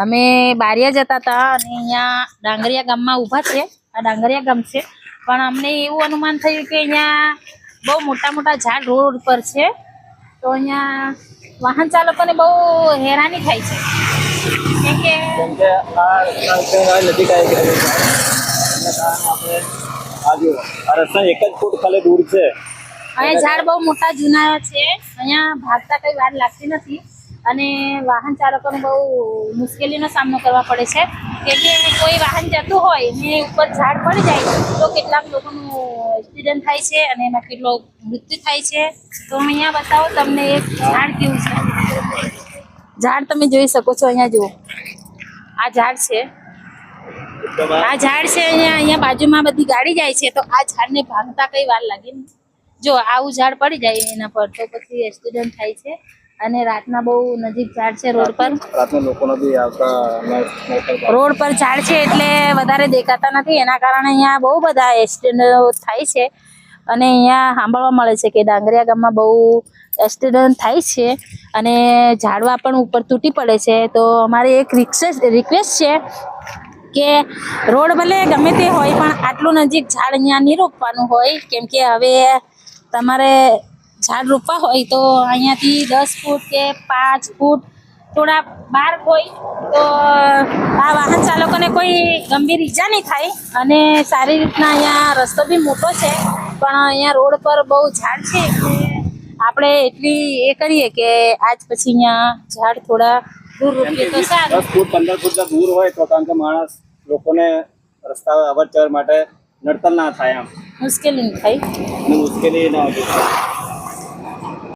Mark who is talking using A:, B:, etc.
A: અમે બારિયા જતા હતા અને અહીંયા ડાંગરિયા ગામમાં ઊભા છે. આ ડાંગરિયા ગામ છે, પણ અમને એવું અનુમાન થયું કે અહીંયા બહુ મોટા મોટા ઝાડ રોડ પર છે, તો અહીંયા વાહન ચાલકોને બહુ હેરાની થાય છે. કેમ કે
B: આ નજીક આવી ગયું આપણે આ રસ્તા 1 જ ફૂટ ખાલી દૂર છે.
A: અહીંયા ઝાડ બહુ મોટા જૂના છે. અહીંયા ભાગતા કઈ વાર લાગતી નથી અને વાહન ચાલકોને બહુ મુશ્કેલીનો સામનો કરવા પડે છે. કેમ કે કોઈ વાહન જતું હોય ને ઉપર ઝાડ પડી જાય તો કેટલાક લોકોનું એક્સિડન્ટ થાય છે અને એમાં કેટલો મૃત્યુ થાય છે. તો અહીંયા બતાવો તમને એક ઝાડ કેવું છે. ઝાડ તમે જોઈ શકો છો. અહીંયા જુઓ, આ ઝાડ છે. આ ઝાડ છે અહીંયા બાજુમાં બધી ગાડી જાય છે, તો આ ઝાડને ભાંગતા કઈ વાર લાગે ને. જો આવું ઝાડ પડી જાય એના પર તો પછી એક્સિડન્ટ થાય છે. અને રાતના બહુ નજીક ઝાડ છે રોડ પર.
B: રાતના લોકોનો બી આવતા
A: રોડ પર ઝાડ છે એટલે વધારે દેખાતા નથી. એના કારણે અહીંયા બહુ બધા એક્સિડન્ટ થાય છે. અને અહીંયા સાંભળવા મળે છે કે ડાંગરિયા ગામમાં બહુ એક્સિડન્ટ થાય છે અને ઝાડવા પણ ઉપર તૂટી પડે છે. તો અમારી એક રિક્વેસ્ટ છે કે રોડ ભલે ગમે તે હોય પણ આટલું નજીક ઝાડ અહીંયા નહીં રોપવાનું હોય. કેમ કે હવે તમારે ઝાડ રોપવા હોય તો અહીંયાથી 10 ફૂટ કે 5 ફૂટ થોડા બહાર હોય તો આ વાહન ચાલકોને કોઈ ગંભીર ઈજા નહીં થાય અને સારી રીતના અહીંયા રસ્તો બી મોટો છે, પણ અહીંયા રોડ પર બહુ ઝાડ છે એટલે આપણે એટલી એ કરીએ કે આજ પછી અહીંયા ઝાડ થોડા દૂર રોપીએ તો સારું.
B: 10 ફૂટ 15 ફૂટ દૂર હોય તો કારણ કે માણસ લોકોને રસ્તા અવર જવર માટે નડતર ના થાય, આમ
A: મુશ્કેલી નહીં થાય.
B: મુશ્કેલી ના હોય.